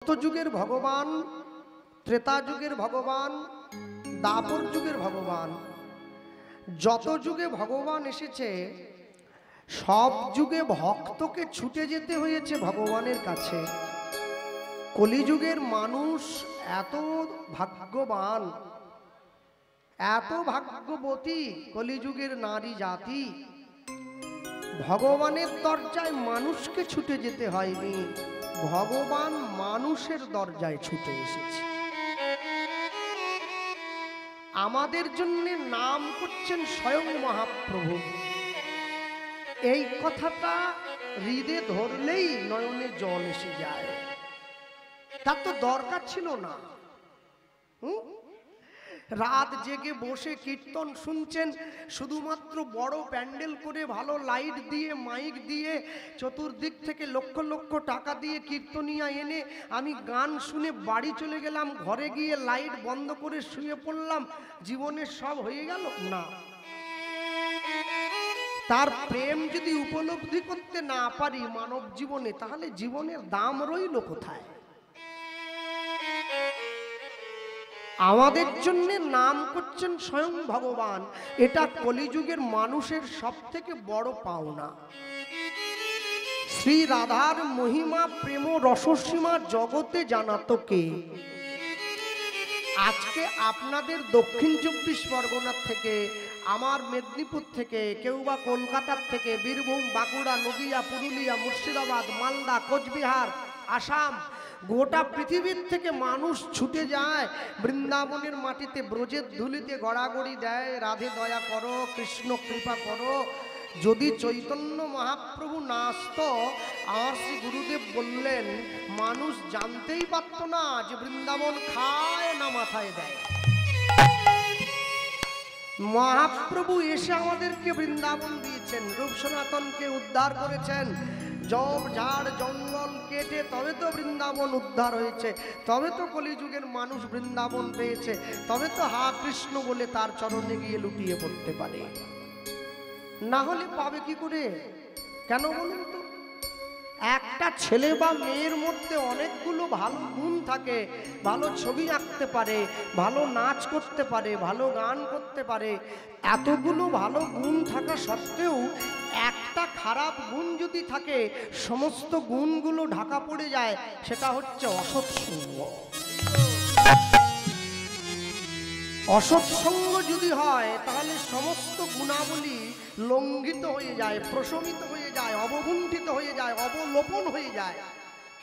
সত্যযুগের ভগবান, ত্রেতা যুগের ভগবান, দাপর যুগের ভগবান, যত যুগে ভগবান এসেছে সব যুগে ভক্তকে ছুটে যেতে হয়েছে ভগবানের কাছে। কলিযুগের মানুষ এত ভাগ্যবান, এত ভাগ্যবতী, কলিযুগের নারী জাতি, ভগবানের দরজায় মানুষকে ছুটে যেতে হয়নি, ভগবান মানুষের দরজায় ছুটে এসেছে। আমাদের জন্য নাম করছেন স্বয়ং মহাপ্রভু। এই কথাটা হৃদয়ে ধরলেই নয়নে জল এসে যায়। তার তো দরকার ছিল না। রাত জেগে বসে কীর্তন শুনছেন, শুধুমাত্র বড় প্যান্ডেল করে ভালো লাইট দিয়ে মাইক দিয়ে চতুর্দিক থেকে লক্ষ লক্ষ টাকা দিয়ে কীর্তনিয়া এনে আমি গান শুনে বাড়ি চলে গেলাম, ঘরে গিয়ে লাইট বন্ধ করে শুয়ে পড়লাম, জীবনের সব হয়ে গেল না। তার প্রেম যদি উপলব্ধি করতে না পারি মানব জীবনে, তাহলে জীবনের দাম রইল কোথায়? আমাদের জন্য নাম করছেন স্বয়ং ভগবান। এটা কলিযুগের মানুষের সব থেকে বড় পাওনা। শ্রী রাধার মহিমা প্রেম রসসীমা জগতে জানাতো কে? আজকে আপনাদের দক্ষিণ 24 পরগনার থেকে, আমার মেদিনীপুর থেকে, কেউ বা কলকাতার থেকে, বীরভূম, বাঁকুড়া, নদিয়া, পুরুলিয়া, মুর্শিদাবাদ, মালদা, কোচবিহার, আসাম, গোটা পৃথিবীর থেকে মানুষ ছুটে যায় বৃন্দাবনের মাটিতে, ব্রজের ধুলিতে গড়াগড়ি দেয়, রাধে দয়া করো, কৃষ্ণ কৃপা করো। যদি চৈতন্য মহাপ্রভু না আসতো, আমার শ্রী গুরুদেব বললেন, মানুষ জানতেই পারত না যে বৃন্দাবন খায় না মাথায় দেয়। মহাপ্রভু এসে আমাদেরকে বৃন্দাবন দিয়েছেন, রূপ সনাতনকে উদ্ধার করেছেন। জব ঝাড় জঙ্গল কেটে তবে তো বৃন্দাবন উদ্ধার হয়েছে, তবে তো কলিযুগের মানুষ বৃন্দাবন পেয়েছে, তবে তো হা কৃষ্ণ বলে তার চরণে গিয়ে লুটিয়ে পড়তে পারে। না হলে পাবে কি করে? কেন বলুন তো? একটা ছেলে বা মেয়ের মধ্যে অনেকগুলো ভালো গুণ থাকে, ভালো ছবি আঁকতে পারে, ভালো নাচ করতে পারে, ভালো গান করতে পারে, এতগুলো ভালো গুণ থাকা সত্ত্বেও একটা খারাপ গুণ যদি থাকে, সমস্ত গুণগুলো ঢাকা পড়ে যায়, সেটা হচ্ছে অসৎসঙ্গ। অসৎসঙ্গ যদি হয় তাহলে সমস্ত গুণাবলী লঙ্ঘিত হয়ে যায়, প্রশমিত হয়ে যায়, অবগুণ্ঠিত হয়ে যায়, অবলোপন হয়ে যায়।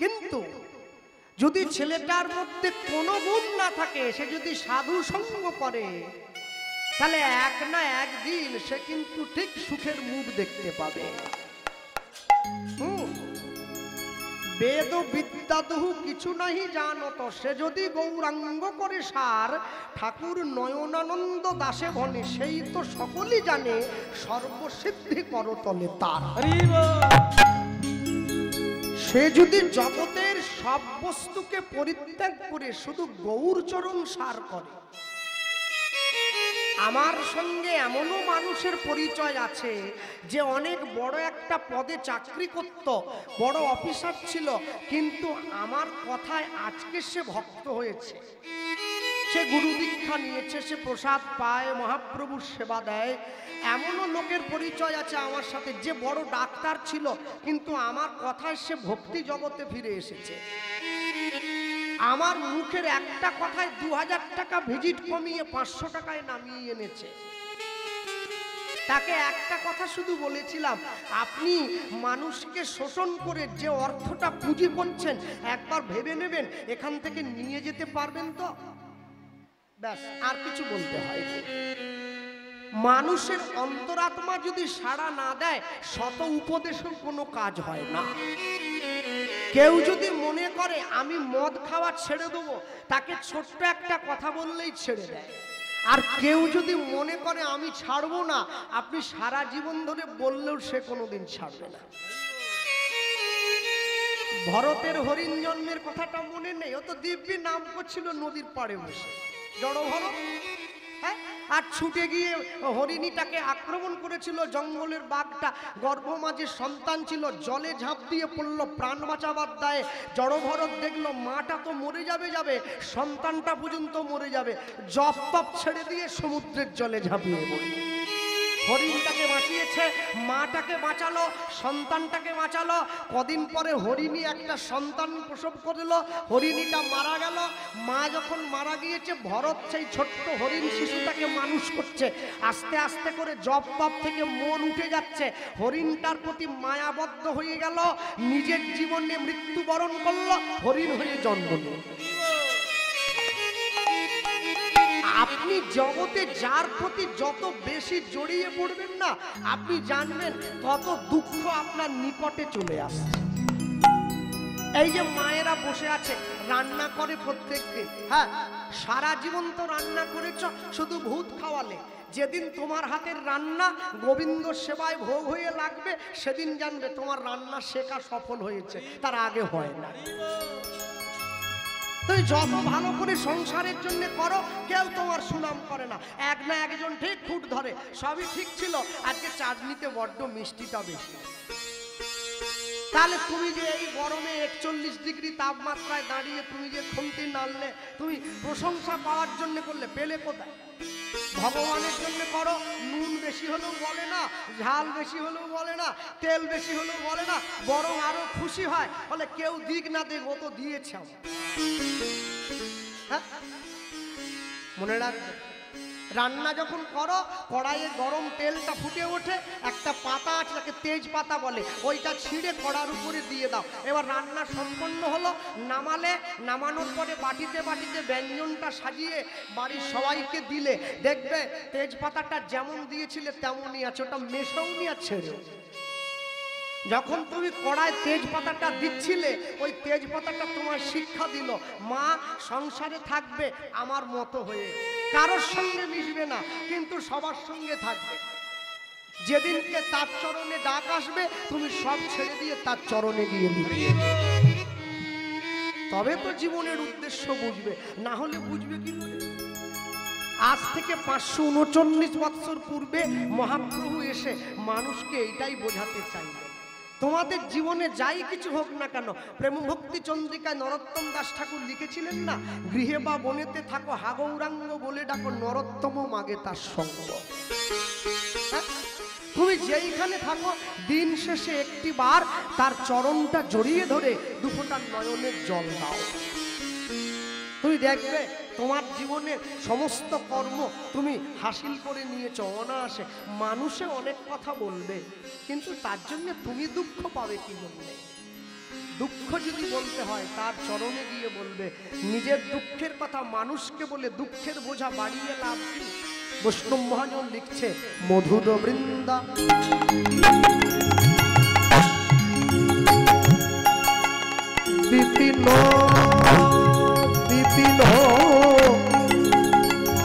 কিন্তু যদি ছেলেটার মধ্যে কোনো গুণ না থাকে, সে যদি সাধু সঙ্গ করে, তাহলে এক না একদিন সে কিন্তু ঠিক সুখের মুখ দেখতে পাবে। বেদ বিদ্যাদহু কিছু নাহি জানত, সে যদি গৌরাঙ্গ করে সার, ঠাকুর নয়নানন্দ দাসে বনে, সেই তো সকলেই জানে সর্বসিদ্ধি করতলে তার। সে যদি জগতের সব বস্তুকে পরিত্যাগ করে শুধু গৌরচরণ সার করে। আমার সঙ্গে এমনও মানুষের পরিচয় আছে যে অনেক বড় একটা পদে চাকরি করত, বড় অফিসার ছিল, কিন্তু আমার কথায় আজকে সে ভক্ত হয়েছে, সে গুরু দীক্ষা নিয়েছে, সে প্রসাদ পায়, মহাপ্রভুর সেবা দেয়। এমনও লোকের পরিচয় আছে আমার সাথে, যে বড় ডাক্তার ছিল, কিন্তু আমার কথায় সে ভক্তি জগতে ফিরে এসেছে। আমার মুখের একটা কথায় 2000 টাকা ভিজিট কমিয়ে 500 টাকায় নামিয়ে এনেছে। তাকে একটা কথা শুধু বলেছিলাম, আপনি মানুষকে শোষণ করে যে অর্থটা পুঁজি করছেন, একবার ভেবে নেবেন এখান থেকে নিয়ে যেতে পারবেন তো? ব্যাস, আর কিছু বলতে হয় না। মানুষের অন্তরাত্মা যদি সাড়া না দেয়, শত উপদেশেও কোনো কাজ হয় না। কেউ যদি মনে করে আমি মদ খাওয়া ছেড়ে দেবো, তাকে ছোট্ট একটা কথা বললেই ছেড়ে দেয়। আর কেউ যদি মনে করে আমি ছাড়বো না, আপনি সারা জীবন ধরে বললেও সে কোনোদিন ছাড়বে না। ভরতের হরিণ জন্মের কথাটা মনে নেই? ও তো দিব্যি নাম করছিল নদীর পাড়ে বসে, জড় ভরত। হ্যাঁ, আর ছুটে গিয়ে হরিণীটাকে আক্রমণ করেছিল জঙ্গলের বাঘটা। গর্ভমাঝে সন্তান ছিল, জলে ঝাঁপ দিয়ে পড়লো প্রাণ বাঁচাবার দায়ে। জড়ভরত দেখলো মাটা তো মরে যাবে, সন্তানটা পর্যন্ত মরে যাবে, জপ তপ ছেড়ে দিয়ে সমুদ্রের জলে ঝাঁপিয়ে পড়ল। হরিণটাকে বাঁচিয়েছে, মাটাকে বাঁচালো, সন্তানটাকে বাঁচালো। কদিন পরে হরিণী একটা সন্তান প্রসব করলো, হরিণীটা মারা গেল। মা যখন মারা গিয়েছে, ভরত সেই ছোট্ট হরিণ শিশুটাকে মানুষ করছে। আস্তে আস্তে করে জপ তপ থেকে মন উঠে যাচ্ছে, হরিণটার প্রতি মায়াবদ্ধ হয়ে গেল, নিজের জীবনে মৃত্যুবরণ করলো, হরিণ হয়ে জন্ম নিল। আপনি জগতে যার প্রতি যত বেশি জড়িয়ে পড়বেন না, আপনি জানবেন তত দুঃখ আপনার নিকটে চলে আসছে। এই যে মায়েরা বসে আছে, রান্না করে প্রত্যেকদিন, হ্যাঁ সারা জীবন তো রান্না করেছ, শুধু ভূত খাওয়ালে। যেদিন তোমার হাতের রান্না গোবিন্দ সেবায় ভোগ হয়ে লাগবে, সেদিন জানবে তোমার রান্না শেখা সফল হয়েছে, তার আগে হয় না। তুই যত ভালো করে সংসারের জন্য করো, কেউ তোমার সুনাম করে না। এক না একজন ঠিক খুঁট ধরে, সবই ঠিক ছিল, আজকে চাটনিতে বড্ড মিষ্টিটা বেশি। তাহলে তুমি যে এই গরমে 41 ডিগ্রি তাপমাত্রায় দাঁড়িয়ে তুমি যে খুন্তি নাড়লে, তুমি প্রশংসা পাওয়ার জন্য করলে, পেলে কোথায়? ভগবানের জন্য করো, নুন বেশি হলেও বলে না, ঝাল বেশি হলেও বলে না, তেল বেশি হলেও বলে না, বরং আরো খুশি হয়, বলে কেউ দিক না দিক ও তো দিয়েছে আমার। হ্যাঁ, মনে রাখবে, রান্না যখন করো, কড়াইয়ে গরম তেলটা ফুটে ওঠে, একটা পাতা আছে তাকে তেজ পাতা বলে, ওইটা ছিঁড়ে কড়ার উপরে দিয়ে দাও। এবার রান্না সম্পন্ন হলো, নামালে, নামানোর পরে বাটিতে বাটিতে ব্যঞ্জনটা সাজিয়ে বাড়ির সবাইকে দিলে, দেখবে তেজ পাতাটা যেমন দিয়েছিলে তেমনই আছে, ওটা মেশাও নি আর ছেড়েও। যখন তুমি কড়ায় তেজপাতাটা দিচ্ছিলে, ওই তেজপাতাটা তোমার শিক্ষা দিল, মা সংসারে থাকবে আমার মতো হয়ে, কারোর সঙ্গে মিশবে না, কিন্তু সবার সঙ্গে থাকবে। যেদিনকে তার চরণে ডাক আসবে, তুমি সব ছেড়ে দিয়ে তার চরণে গিয়ে লিখবে। তবে তো জীবনের উদ্দেশ্য বুঝবে, না হলে বুঝবে কি করে? আজ থেকে 539 বৎসর পূর্বে মহাপ্রভু এসে মানুষকে এইটাই বোঝাতে চাইলেন, তোমাদের জীবনে যাই কিছু হোক না কেন, প্রেম ভক্তি চন্দ্রিকায় নরোত্তম দাস ঠাকুর লিখেছিলেন না, গৃহে বা বনেতে থাকো হাগৌরাঙ্গ বলে ডাকো, নরোত্তম মাগে তার সঙ্গ। তুমি যেইখানে থাকো, দিন শেষে একটি বার তার চরণটা জড়িয়ে ধরে দুফোঁটা নয়নের জল দাও। তুমি দেখবে তোমার জীবনের সমস্ত কর্ম তুমি হাসিল করে নিয়েছ অনায়াসে। মানুষে অনেক কথা বলবে, কিন্তু তার জন্য তুমি দুঃখ পাবে কি জন্য? দুঃখ যদি বলতে হয় তার চরণে গিয়ে বলবে। নিজের দুঃখের কথা মানুষকে বলে দুঃখের বোঝা বাড়িয়ে লাভ কি? বৈষ্ণব মহাজন লিখছে, মধুর বৃন্দা বিপিন বিপিন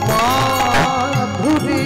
মাধুরী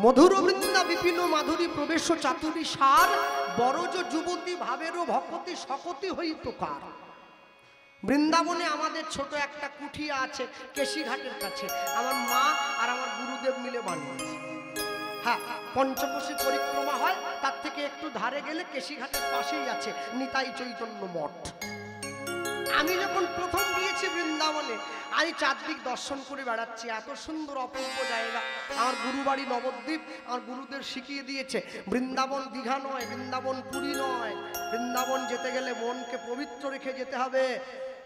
মধুর বৃন্দা বিপিন মাধুরী প্রবেশ চাতুরী সার বড়জ যুবতী ভাবেরও ভকতি সকতি হইত কার। বৃন্দাবনে আমাদের ছোট একটা কুঠিয়া আছে কেশিঘাটের কাছে, আমার মা আর আমার গুরুদেব মিলে বানিয়েছে। হ্যাঁ, পঞ্চকোশী পরিক্রমা হয়, তার থেকে একটু ধারে গেলে কেশিঘাটের পাশেই আছে নিতাই চৈতন্য মঠ। আমি যখন প্রথম গিয়েছি বৃন্দাবনে, আমি চারদিক দর্শন করে বেড়াচ্ছি, এত সুন্দর অপূর্ব জায়গা। আমার গুরুবাড়ি নবদ্বীপ, আমার গুরুদেব শিখিয়ে দিয়েছে বৃন্দাবন দীঘা নয়, বৃন্দাবন পুরী নয়, বৃন্দাবন যেতে গেলে মনকে পবিত্র রেখে যেতে হবে।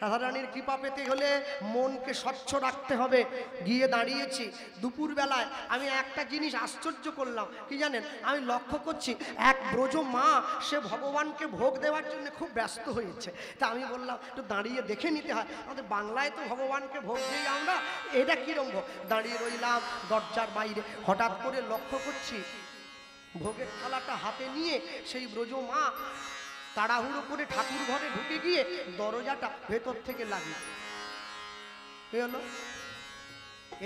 রাধারানীর কৃপা পেতে হলে মনকে স্বচ্ছ রাখতে হবে। গিয়ে দাঁড়িয়েছি দুপুরবেলায়, আমি একটা জিনিস আশ্চর্য করলাম, কি জানেন? আমি লক্ষ্য করছি এক ব্রজ মা, সে ভগবানকে ভোগ দেওয়ার জন্য খুব ব্যস্ত হয়েছে। তা আমি বললাম একটু দাঁড়িয়ে দেখে নিতে হয়, আমাদের বাংলায় তো ভগবানকে ভোগ দিই আমরা, এটা কীরকম ভোগ? দাঁড়িয়ে রইলাম দরজার বাইরে, হঠাৎ করে লক্ষ্য করছি ভোগের থালাটা হাতে নিয়ে সেই ব্রজ মা তাড়াহুড়ো করে ঠাকুর ঘরে ঢুকে গিয়ে দরজাটা ভেতর থেকে লাগিয়ে কি হলো?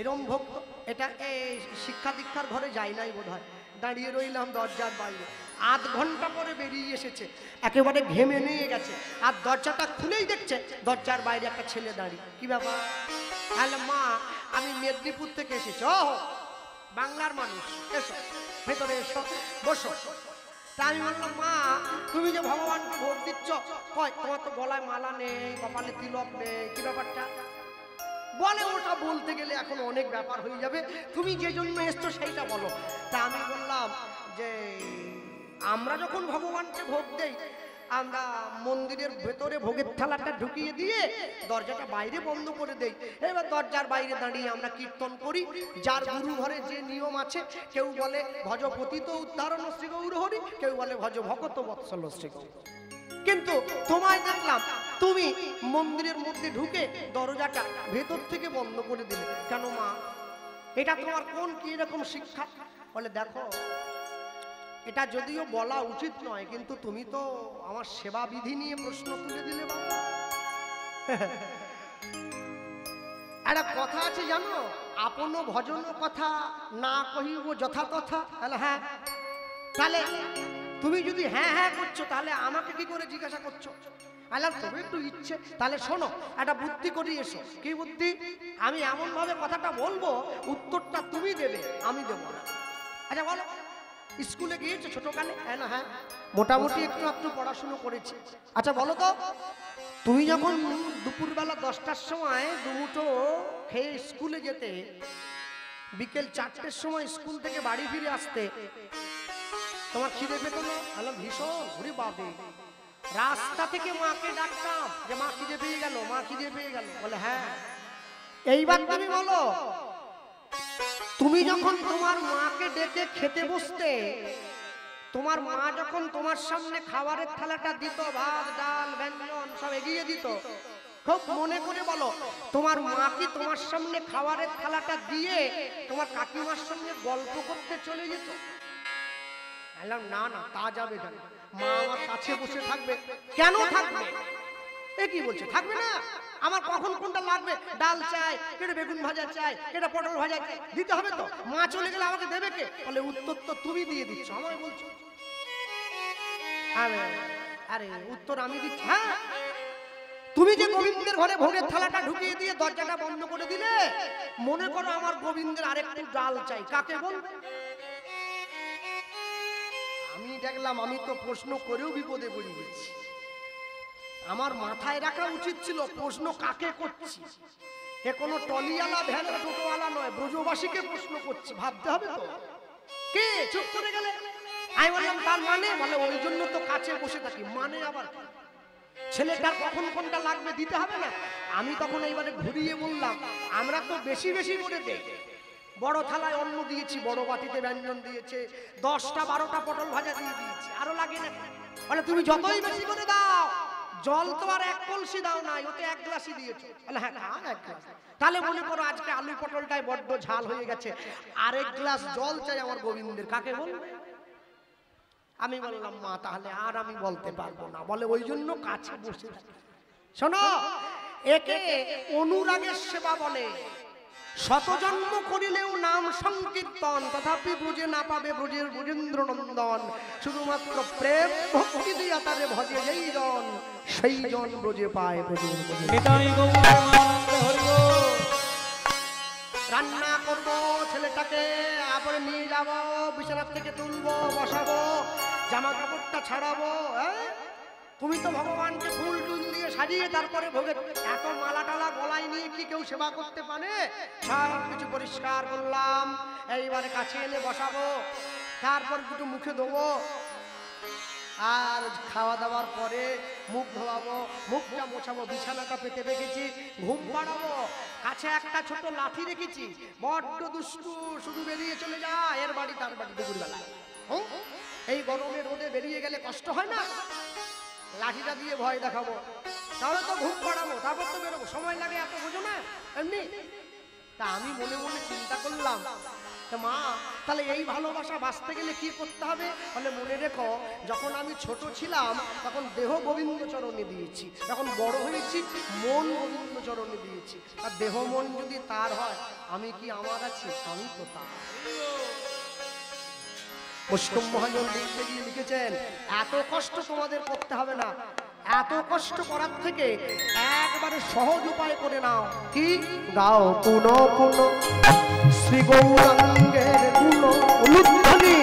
এরম ভক্ত এটা শিক্ষা দীক্ষার ঘরে যাই নাই বোধ হয়। দাঁড়িয়ে রইলাম দরজার বাইরে, আধ ঘন্টা পরে বেরিয়ে এসেছে, একেবারে ঘেমে নিয়ে গেছে। আর দরজাটা খুলেই দেখছে দরজার বাইরে একটা ছেলে দাঁড়িয়ে। কি ব্যাপার? তাহলে মা, আমি মেদিনীপুর থেকে এসেছি। ও বাংলার মানুষ, এসো ভেতরে এসো, বসো। তা আমি বললাম, মা তুমি যে ভগবানকে ভোগ দিচ্ছ, কয় তোমার তো গলায় মালা নেই, কপালে তিলক নেই, কি ব্যাপারটা? বলে ওটা বলতে গেলে এখন অনেক ব্যাপার হয়ে যাবে, তুমি যে জন্য এসছো সেইটা বলো। তা আমি বললাম যে আমরা যখন ভগবানকে ভোগ দেই, আমরা মন্দিরের ভেতরে ভোগের থালাটা ঢুকিয়ে দিয়ে দরজাটা বাইরে বন্ধ করে দেই। এবার দরজার বাইরে দাঁড়িয়ে আমরা কীর্তন করি। যার গুরু ঘরে যে নিয়ম আছে, কেউ বলে ভজ পতিত উদ্ধারণ শ্রী গৌর হরি, কেউ বলে ভজ ভগত বৎসল শ্রী গৌর। কিন্তু তোমায় দেখলাম তুমি মন্দিরের মধ্যে ঢুকে দরজাটা ভেতর থেকে বন্ধ করে দিলে কেন মা? এটা তোমার কোন কি এরকম শিক্ষা? বলে দেখো, এটা যদিও বলা উচিত নয়, কিন্তু তুমি তো আমার সেবা বিধি নিয়ে প্রশ্ন তুলে দিলে বাবা। একটা কথা আছে জানো, আপন ভজন কথা না কহিব যথা কথা। হ্যাঁ, তাহলে তুমি যদি হ্যাঁ হ্যাঁ করছো, তাহলে আমাকে কি করে জিজ্ঞাসা করছো? আল্লাহ তবে একটু ইচ্ছে, তাহলে শোনো, একটা বুদ্ধি করি এসো। কি বুদ্ধি? আমি এমন ভাবে কথাটা বলবো, উত্তরটা তুমি দেবে, আমি দেবো না। আচ্ছা বলো, স্কুলে গিয়েছো ছোটকালে? হ্যাঁ, মোটামুটি একটু একটু পড়াশুনো করেছি। আচ্ছা বলো তো, তুমি যখন দুপুরবেলা 10টার সময় দুমুঠো খেয়ে স্কুলে যেতে, বিকেল 4টের সময় স্কুল থেকে বাড়ি ফিরে আসতে, তোমার খিদে পেত না? আল্লাহ ভীষণ ঘুরে পাবে। রাস্তা থেকে মাকে ডাকতাম যে মা খিদে পেয়ে গেল, মা খিদে পেয়ে গেল। বলে হ্যাঁ। এইবার তুমি বলো, তুমি যখন তোমার মাকে ডেকে খেতে বসতে, তোমার মা যখন তোমার সামনে খাবারের থালাটা দিত, ভাত ডাল ব্যঞ্জন সব এগিয়ে দিত, খুব মনে করে বলো, তোমার মা কি তোমার সামনে খাবারের থালাটা দিয়ে তোমার কাকিমার সঙ্গে গল্প করতে চলে যেত? বললাম না না, তা যাবে কেন? মা আমার কাছে বসে থাকবে। কেন থাকবে? এ কি বলছে? থাকবে না? আমার কখন কোনটা লাগবে, ডাল চাই, কেটে বেগুন ভাজা চাই, কেটে পটল ভাজা চাই, দিতে হবে তো। মা চলে গেলে আমাকে দেবে কে? বলে উত্তর তো তুমি দিয়ে দিচ্ছ, আমায় বলছো। আরে আরে উত্তর আমি দিচ্ছি। হ্যাঁ, তুমি যে গোবিন্দের ঘরে ভোগের থালাটা ঢুকিয়ে দিয়ে দরজাটা বন্ধ করে দিলে, মনে করো আমার গোবিন্দের আরেকটু ডাল চাই, কাকে বলবে? আমি দেখলাম আমি তো প্রশ্ন করেও বিপদে পড়ে গেছি। আমার মাথায় রাখা উচিত ছিল প্রশ্ন কাকে করছি। এ কোনো টলিওয়ালা ভ্যানের টোটোওয়ালা নয়, ব্রজবাসীকে প্রশ্ন করছি, ভাবতে হবে তো। কে চুপ করে গেলে? আমি বললাম তার মানে? বলে ওই জন্য তো কাছে বসে থাকি। মানে আবার ছেলেটার কখন কোনটা লাগবে দিতে হবে না? আমি তখন এইবারে ঘুরিয়ে বললাম, আমরা তো বেশি বেশি করে দেই। বড় থালায় অন্ন দিয়েছি, বড় বাটিতে ব্যঞ্জন দিয়েছে, 10টা 12টা পটল ভাজা দিয়ে দিয়েছি, আরো লাগে না? বলে তুমি যতই বেশি করে দাও, জল তো আর 1 কলসি দাও নাই, ওতে 1 গ্লাসই দিয়েছো। বলে হ্যাঁ 1 গ্লাস। তাহলে মনে করো আজকে আলু পটলটাই বড্ড ঝাল হয়ে গেছে, আরেক গ্লাস জল চাই আমার গোবিন্দের, কাকে বলবে? আমি বললাম মা তাহলে আর আমি বলতে পারবো না। বলে ওই জন্য কাছে বসে থাকি। শোনো, একে অনুরাগের সেবা বলে। শত জন্ম করিলেও নাম সংকীর্তন, তথাপি ব্রজে না পাবে ব্রজের ব্রজেন্দ্র নন্দন। শুধুমাত্র প্রেম ভক্তি দিয়া তারে ভজে যেই জন, সেই জন ব্রজে পায় ব্রজের রান্না করবো, ছেলেটাকে আবার নিয়ে যাবো, বিছানার থেকে তুলবো, বসাবো, জামা কাপড়টা ছাড়াবো। তুমি তো ভগবানকে ফুল টুল দিয়ে সাজিয়ে তারপরে ভোগে এত মালা টালা গলায় নিয়ে কি কেউ সেবা করতে পারে? সব কিছু পরিষ্কার করলাম, এইবারে কাছে এনে বসাবো, তারপর দুটো মুখে দেবো, আর খাওয়া দাওয়ার পরে মুখ ধোয়াবো, মুখটা মোছাবো, বিছানাটা পেতে রেখেছি, ঘুম পাড়াবো। কাছে একটা ছোট লাঠি রেখেছি, বড্ড দুষ্টু, শুধু বেরিয়ে চলে যায় এর বাড়ি তার বাড়ি দুপুরবেলা। এই গরমে রোদে বেরিয়ে গেলে কষ্ট হয় না? লাঠিটা দিয়ে ভয় দেখাবো, তাহলে তো ঘুম পাড়াবো, তারপর তো বেরোবো, সময় লাগে এত, বোঝো না এমনি? তা আমি মনে মনে চিন্তা করলাম, মা তাহলে এই ভালোবাসা বাঁচতে গেলে কি করতে হবে? বলে মনে রেখো, যখন আমি ছোট ছিলাম তখন দেহ গোবিন্দ চরণে দিয়েছি, যখন বড় হয়েছি মন গোবিন্দ চরণে দিয়েছি। আর দেহ মন যদি তার হয়, আমি কি আমার আছি? আমি তো তার। বৈষ্ণব মহাজন লিখতে গিয়ে লিখেছেন, এত কষ্ট তোমাদের করতে হবে না, এত কষ্ট করার থেকে একবারে সহজ উপায় করে নাও। কি? গাও পুন পুন শ্রী গৌরাঙ্গের গুণ উলুধ্বনি,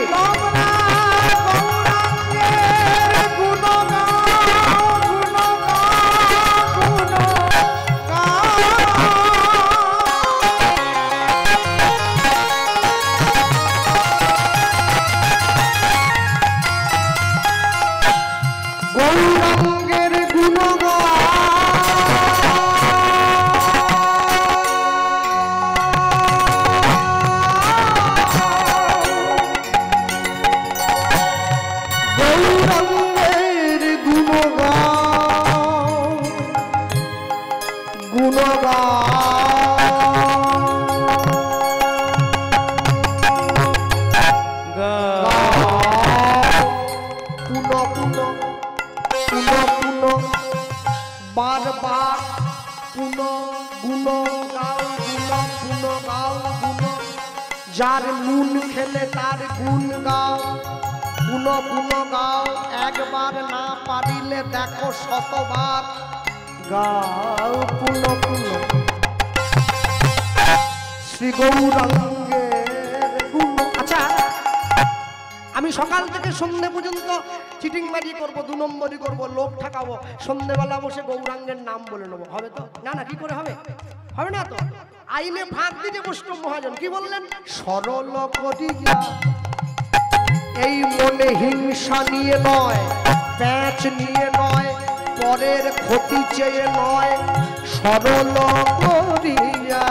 বারবার পুন গুণ গাও, গুণ গুণ গাও, গুণ যার নুন খেলে তার গুণ গাও, গুণ গুণ গাও, একবার না পারিলে দেখো শতবার গাও পুন পুন শ্রী গৌরাঙ্গের গুণ। আচ্ছা, আমি সকাল থেকে সন্ধ্যে পর্যন্ত চিটিংবাজি করবো, 2 নম্বরই করবো, লোক ঠকাবো, সন্ধ্যেবেলা বসে গৌরাঙ্গের নাম বলে নেবো, হবে তো? না না, কি করে হবে? হবে না তো। আইনে ফাঁক দিতে বৈষ্ণব মহাজন কি বললেন? সরল করিয়া এই মনে হিংসা নিয়ে নয়, প্যাঁচ নিয়ে নয়, পরের ক্ষতি চেয়ে নয়, সরল করিয়া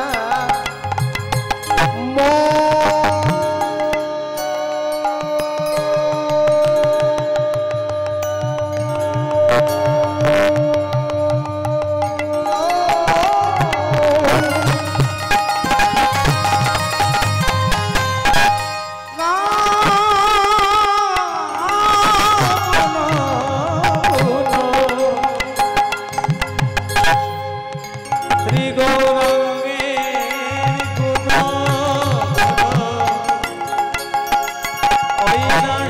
শ্রী গৌরাঙ্গে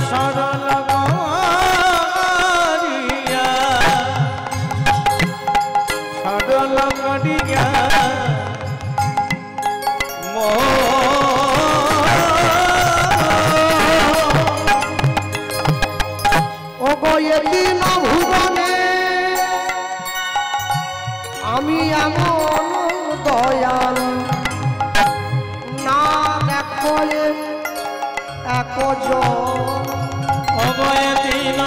সরল করিয়া সরল করিয়া ও গয়েদিন ভুবনে আমি এমন দয়াল না দেখো একজন অবয়দিন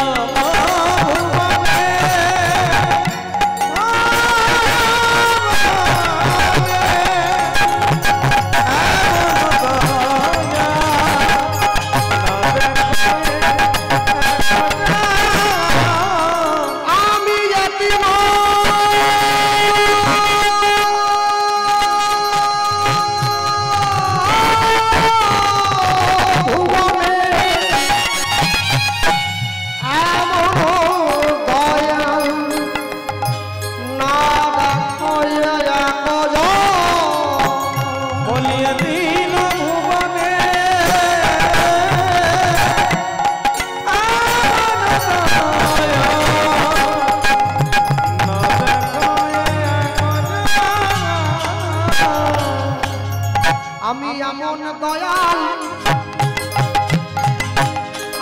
আমি এমন দয়াল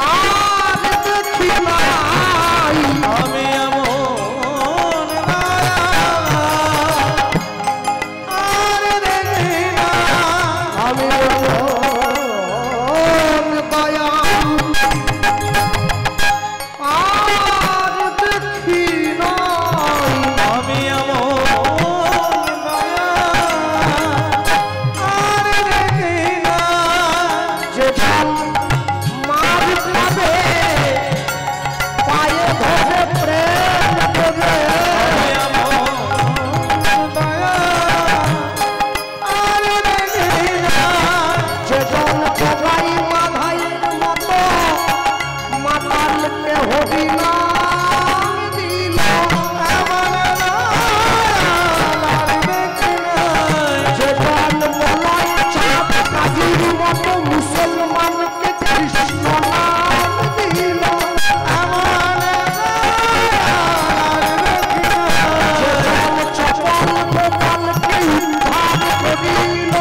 আর দেখি নাই আমি এমন আর দেখি না আমি এমন দয়াল আর দেখি নাই আমি এমন যে ঢাল মার খাবে পায়ে ধরে প্রেম দেবে যে জন সবাই মাধাইয়ের মতো মাতালকে হবি না দিল যে জন বলাই চাপ কাজির মতো মুসলমানকে কৃষ্ণ নাম দিল যে জন চপল গোপালকে উদ্ধার করিল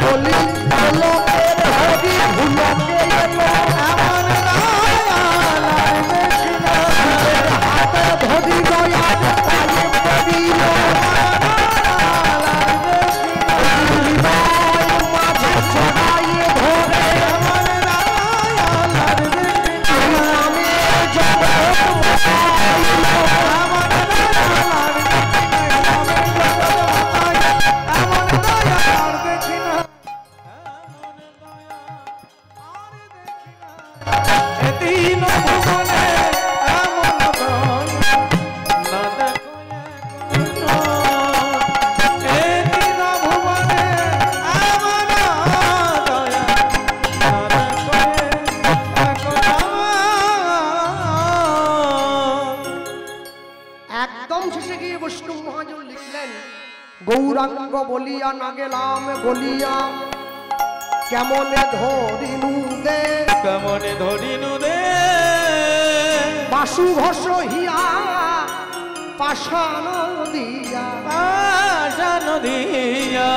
বলি লোকের হরি ভুলকে এলো হাতে ধরি দয়াল পায়ে পড়িল মাঝে চড়াইয়ে ধরে আমি একদম শেষে গিয়ে বৈষ্ণব মহাজন লিখলেন গৌরাঙ্গ বলিয়া না গেলাম বলিয়া কেমনে ধরিনু দে কেমনে ধরিনু দে বাসু ঘষ হিয়া পাষাণ দিয়া আশা নদিয়া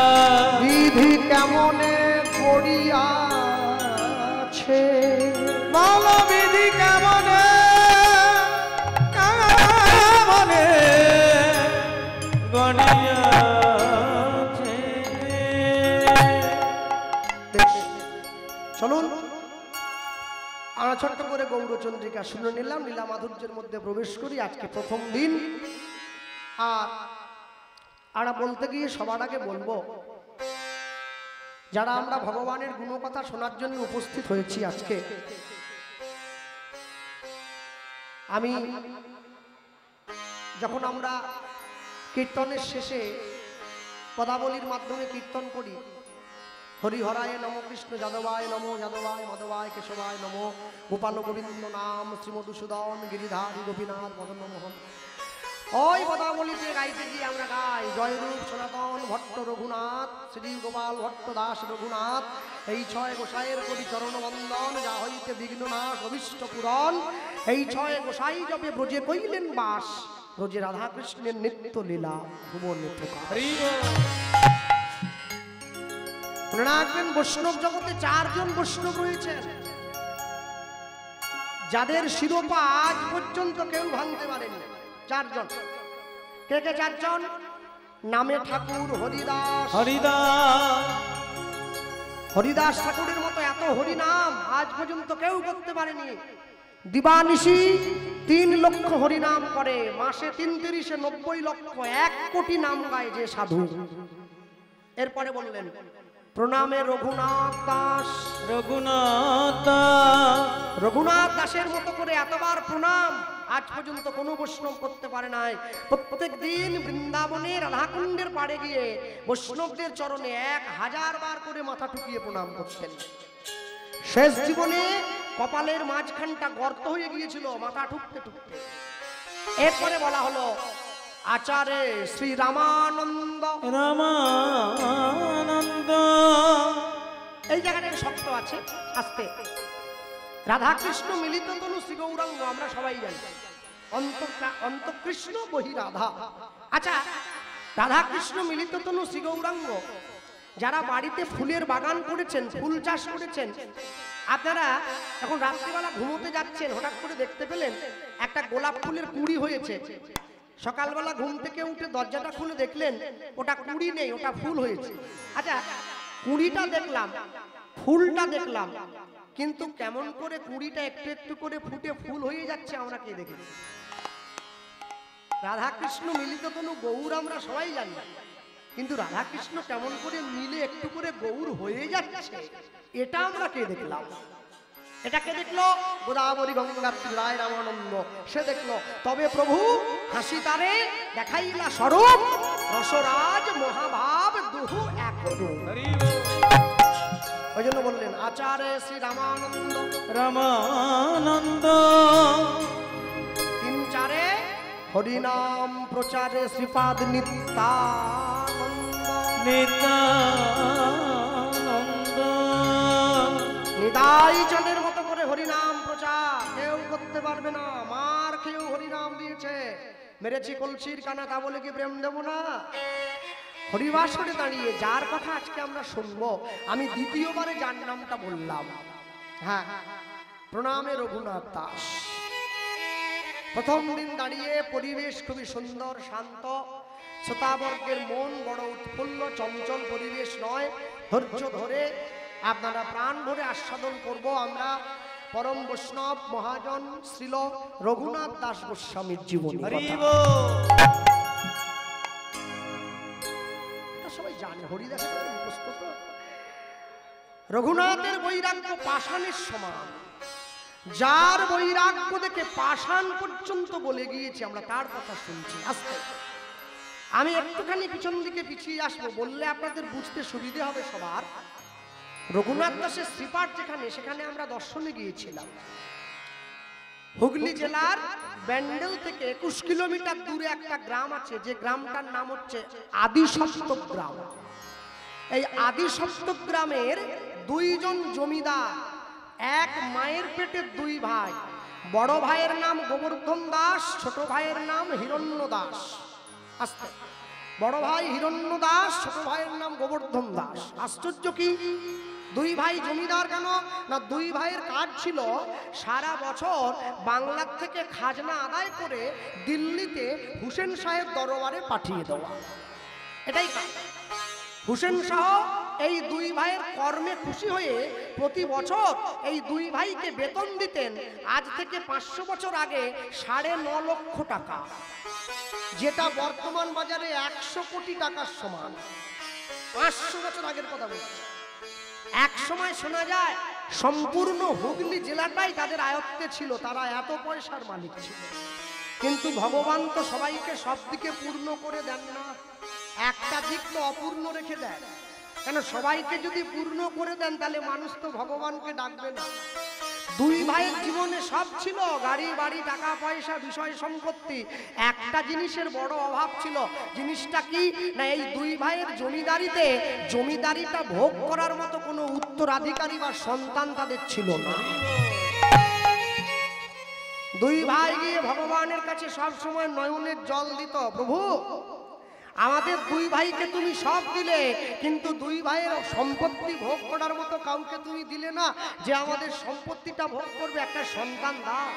বিধি কেমনে করিয়াছে মাল বিধি কেমনে কেমনে গড়িয়াছে চলুন আমরা ছোট্ট করে গৌরচন্দ্রিকা শুনে নিলাম লীলা মাধুর্যের মধ্যে প্রবেশ করি আজকে প্রথম দিন আর আমরা বলতে গিয়ে সবার আগে বলবো যারা আমরা ভগবানের গুণকথা শোনার জন্য উপস্থিত হয়েছি আজকে আমি যখন আমরা কীর্তনের শেষে পদাবলীর মাধ্যমে কীর্তন করি হরিহরায় নমো কৃষ্ণ যাদবায় নমো যাদবায় মাধবায় কেশবায় নমো গোপাল গোবিন্দ নাম শ্রীমধুসূদন গিরিধারী গোপীনাথ মদন মোহন ওই পদাবলিতে গাইতে গিয়ে আমরা গাই জয়রূপ সনাতন ভট্ট রঘুনাথ শ্রী গোপাল ভট্ট দাস রঘুনাথ এই ছয় গোসাইয়ের কবি চরণ বন্দন যা হইতে বিঘ্ন নাশ অভিষ্ট পূরণ এই ছয় গোসাই জপে ব্রজে কইলেন বাস ব্রজে রাধা কৃষ্ণের নিত্য লীলা ভুবনে প্রকাশ। মনে রাখবেন বৈষ্ণব জগতে চারজন বৈষ্ণব রয়েছেন যাদের শিরোপা আজ পর্যন্ত কেউ ভাঙতে পারেনি। চারজন। কে কে চারজন? নামে ঠাকুর হরিদাস। হরিদাস ঠাকুরের মতো এত হরিনাম আজ পর্যন্ত কেউ করতে পারেনি। দিবানিশি 3 লক্ষ হরিনাম করে, মাসে ৩৩ 90 লক্ষ 1 কোটি নাম গায় যে সাধু। এরপরে বললেন প্রণামে রঘুনাথ দাস। রঘুনাথ দাসের মতো করে এতবার প্রণাম আজ পর্যন্ত কোনো বৈষ্ণব করতে পারে নাই। প্রত্যেক দিন বৃন্দাবনে রাধাকুণ্ডের পাড়ে গিয়ে বৈষ্ণবদের চরণে 1000 বার করে মাথা ঠুকিয়ে প্রণাম করতেন। শেষ জীবনে কপালের মাঝখানটা গর্ত হয়ে গিয়েছিল মাথা ঠুকতে ঠুকতে। এরপরে বলা হলো আচার্য শ্রী রামানন্দ। এই জায়গাটা শক্ত আছে আস্তে। রাধাকৃষ্ণ মিলিত তনু শ্রী গৌরাঙ্গ আমরা সবাই জানি, অন্তকৃষ্ণ বহি রাধা। আচ্ছা, রাধাকৃষ্ণ মিলিত তনু শ্রী গৌরাঙ্গ যারা বাড়িতে ফুলের বাগান করেছেন, ফুল চাষ করেছেন, আপনারা এখন রাত্রিবেলা ঘুমোতে যাচ্ছেন, হঠাৎ করে দেখতে পেলেন একটা গোলাপ ফুলের কুঁড়ি হয়েছে। সকালবেলা ঘুম থেকে উঠে দরজাটা খুলে দেখলেন ওটা কুঁড়ি নেই, ওটা ফুল হয়েছে। আচ্ছা, কুঁড়িটা দেখলাম, ফুলটা দেখলাম, কিন্তু কেমন করে কুঁড়িটা একটু একটু করে ফুটে ফুল হয়ে যাচ্ছে আমরা কে দেখি? রাধাকৃষ্ণ মিলিত তনু গৌর আমরা সবাই জানি, কিন্তু রাধাকৃষ্ণ কেমন করে মিলে একটু করে গৌর হয়ে যাচ্ছে এটা আমরা কে দেখলাম? এটাকে দেখলো গোদাবরী গঙ্গার রায় রামানন্দ, সে দেখলো। তবে প্রভু হাসি তারে দেখাইলা স্বরূপ, রসরাজ মহাভাব দুহু এক রূপ। ওই জন্য বললেন আচার্য শ্রী রামানন্দ। 3 4 হরিনাম প্রচারে শ্রীপাদ নিত্যানন্দ। নিতাই চাঁদের মতো করে হরিনাম প্রচার কেউ করতে পারবে না। মার খেয়েও হরিনাম দিয়েছে। মেরেছি কলসির কানা তা বলে কি প্রেম দেব না? হরিবাসরে দাঁড়িয়ে যার কথা আজকে আমরা শুনবো, আমি দ্বিতীয়বারে যার নামটা বললাম, হ্যাঁ, প্রণামে রঘুনাথ দাস। প্রথম দিন দাঁড়িয়ে পরিবেশ খুবই সুন্দর, শান্ত, শ্রোতাবর্গের মন বড় উৎফুল্ল, চঞ্চল পরিবেশ নয়। ধৈর্য ধরে আপনারা প্রাণ ভরে আস্বাদন করব আমরা পরম বৈষ্ণব মহাজন শ্রীল রঘুনাথ দাস গোস্বামীর জীবনী। সবাই জানে হরিদাসের মুখস্থ তো। রঘুনাথের বৈরাগ্য পাষাণের সমান। যার বৈরাগ্য দেখে পাষাণ পর্যন্ত বলে গিয়েছে, আমরা তার কথা শুনছি। আস্তে আমি একটুখানি পিছন দিকে পিছিয়ে আসবো, বললে আপনাদের বুঝতে সুবিধে হবে সবার। রঘুনাথ দাসের শ্রীপাঠ যেখানে, সেখানে আমরা দর্শনে গিয়েছিলাম। হুগলি জেলার ব্যান্ডেল থেকে 21 কিলোমিটার দূরে একটা গ্রাম আছে, যে গ্রামটার নাম হচ্ছে আদিসপ্তক গ্রাম। এই আদিসপ্তক গ্রামের 2 জন জমিদার, এক মায়ের পেটের 2 ভাই। বড় ভাইয়ের নাম গোবর্ধন দাস, ছোট ভাইয়ের নাম হিরণ্য দাস। আস্তে, বড় ভাই হিরণ্য দাস, ছোট ভাইয়ের নাম গোবর্ধন দাস। আশ্চর্য কি, 2 ভাই জমিদার কেন না? 2 ভাইয়ের কাজ ছিল সারা বছর বাংলার থেকে খাজনা আদায় করে দিল্লিতে হুসেন শাহের দরবারে পাঠিয়ে দেওয়া, এটাই কাজ। হুসেন শাহ এই 2 ভাইয়ের কর্মে খুশি হয়ে প্রতি বছর এই 2 ভাইকে বেতন দিতেন আজ থেকে 500 বছর আগে 9.5 লক্ষ টাকা, যেটা বর্তমান বাজারে 100 কোটি টাকার সমান। 500 বছর আগের কথা বলছি। এক সময় শোনা যায় সম্পূর্ণ হুগলি জেলাটাই তাদের আয়ত্তে ছিল, তারা এত পয়সার মালিক ছিল। কিন্তু ভগবান তো সবাইকে সব দিকে পূর্ণ করে দেন না, একটা দিক তো অপূর্ণ রেখে দেন। কেন, সবাইকে যদি পূর্ণ করে দেন তাহলে মানুষ তো ভগবানকে ডাকবে না। দুই ভাইয়ের জীবনে সব ছিল, গাড়ি বাড়ি টাকা পয়সা বিষয় সম্পত্তি। একটা জিনিসের বড় অভাব ছিল। জিনিসটা কি না, এই দুই ভাইয়ের জমিদারিতে জমিদারিটা ভোগ করার মতো কোনো উত্তরাধিকারী বা সন্তান তাদের ছিল না। দুই ভাই গিয়ে ভগবানের কাছে সব সময় নয়নের জল দিত, প্রভু আমাদের দুই ভাইকে তুমি সব দিলে, কিন্তু দুই ভাইয়ের সম্পত্তি ভোগ করার মতো কাউকে তুমি দিলে না, যে আমাদের সম্পত্তিটা ভোগ করবে, একটা সন্তান দাও।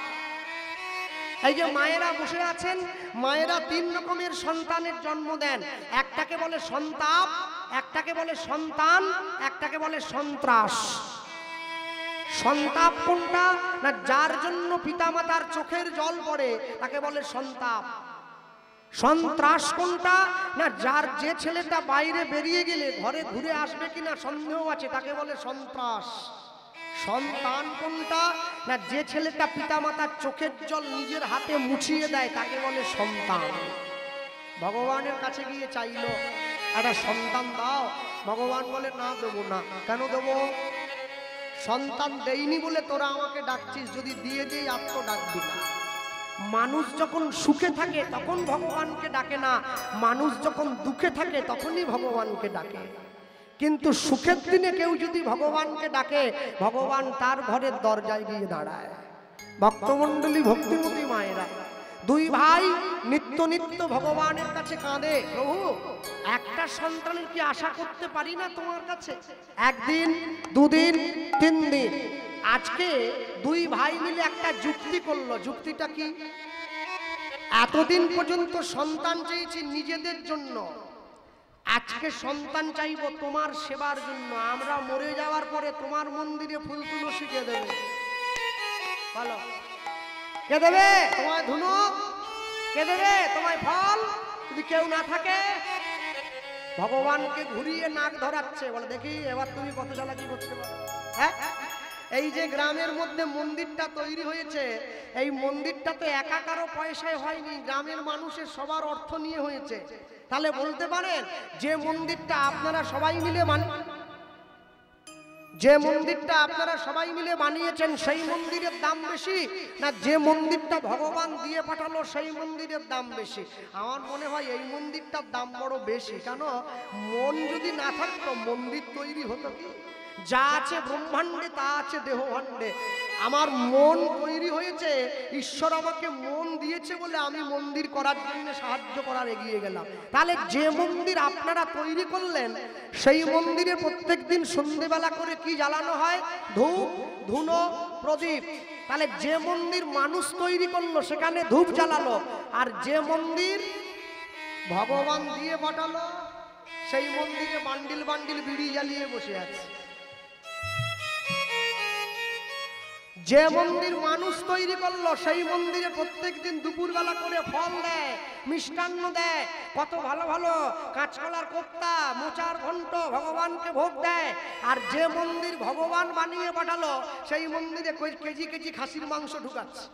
এই যে মায়েরা বসে আছেন, মায়েরা তিন রকমের সন্তানের জন্ম দেন। একটাকে বলে সন্তাপ, একটাকে বলে সন্তান, একটাকে বলে সন্ত্রাস। সন্তাপ কোনটা না, যার জন্য পিতামাতার চোখের জল পড়ে তাকে বলে সন্তাপ। সন্ত্রাস কোনটা না, যার যে ছেলেটা বাইরে বেরিয়ে গেলে ঘরে ঘুরে আসবে কিনা সন্দেহ আছে, তাকে বলে সন্ত্রাস। সন্তান কোনটা না, যে ছেলেটা পিতামাতার চোখের জল নিজের হাতে মুছিয়ে দেয় তাকে বলে সন্তান। ভগবানের কাছে গিয়ে চাইলো একটা সন্তান দাও, ভগবান বলে না দেবো না। কেন দেবো? সন্তান দেইনি বলে তোরা আমাকে ডাকছিস, যদি দিয়ে দিই আর তো ডাকবি না। মানুষ যখন সুখে থাকে তখন ভগবানকে ডাকে না, মানুষ যখন দুঃখে থাকে তখনই ভগবানকে ডাকে। কিন্তু সুখের দিনে কেউ যদি ভগবানকে ডাকে, ভগবান তার ঘরের দরজায় গিয়ে দাঁড়ায়। ভক্তমণ্ডলী, ভক্তিমতী মায়েরা, দুই ভাই নিত্য নিত্য ভগবানের কাছে কাঁদে, প্রভু একটা সন্তানের কি আশা করতে পারি না তোমার কাছে? একদিন, দুদিন, তিন দিন। আজকে দুই ভাই মিলে একটা যুক্তি করলো। যুক্তিটা কি? এতদিন পর্যন্ত সন্তান চেয়েছি নিজেদের জন্য, আজকে সন্তান চাইবো তোমার সেবার জন্য। আমরা মরে যাওয়ার পরে তোমার মন্দিরে ফুল তুলসী কে দেবে? বলো, কে দেবে? তোমায় ধুনো কে দেবে? তোমায় ফল যদি কেউ না থাকে? ভগবানকে ঘুরিয়ে নাক ধরাচ্ছে, বলে দেখি এবার তুমি কত চালাকি করতে পারো। হ্যাঁ, এই যে গ্রামের মধ্যে মন্দিরটা তৈরি হয়েছে, এই মন্দিরটা তো একা কারো পয়সায় হয়নি, গ্রামের মানুষের সবার অর্থ নিয়ে হয়েছে। তাহলে বলতে পারেন যে মন্দিরটা আপনারা সবাই মিলে বানিয়েছেন সেই মন্দিরের দাম বেশি, না যে মন্দিরটা ভগবান দিয়ে পাঠালো সেই মন্দিরের দাম বেশি? আমার মনে হয় এই মন্দিরটার দাম বড় বেশি। কেন? মন যদি না থাকতো মন্দির তৈরি হতো কি? যা আছে ব্রহ্মাণ্ডে তা আছে দেহভাণ্ডে। আমার মন তৈরি হয়েছে, ঈশ্বর আমাকে মন দিয়েছে বলে আমি মন্দির করার জন্য সাহায্য করার এগিয়ে গেলাম। তাহলে যে মন্দির আপনারা তৈরি করলেন সেই মন্দিরে প্রত্যেকদিন সন্ধ্যেবেলা করে কি জ্বালানো হয়? ধূপ, ধুনো, প্রদীপ। তাহলে যে মন্দির মানুষ তৈরি করলো সেখানে ধূপ জ্বালালো, আর যে মন্দির ভগবান দিয়ে পাঠালো সেই মন্দিরে বান্ডিল বান্ডিল বিড়ি জ্বালিয়ে বসে আছে। যে মন্দির মানুষ তৈরি করলো সেই মন্দিরে প্রত্যেকদিন দুপুরবেলা করে ফল দেয়, মিষ্টান্ন দেয়, কত ভালো ভালো কাঁচকলার কোপ্তা, মোচার ঘন্ট ভগবানকে ভোগ দেয়। আর যে মন্দির ভগবান বানিয়ে পাঠালো সেই মন্দিরে কেজি কেজি খাসির মাংস ঢুকাচ্ছে।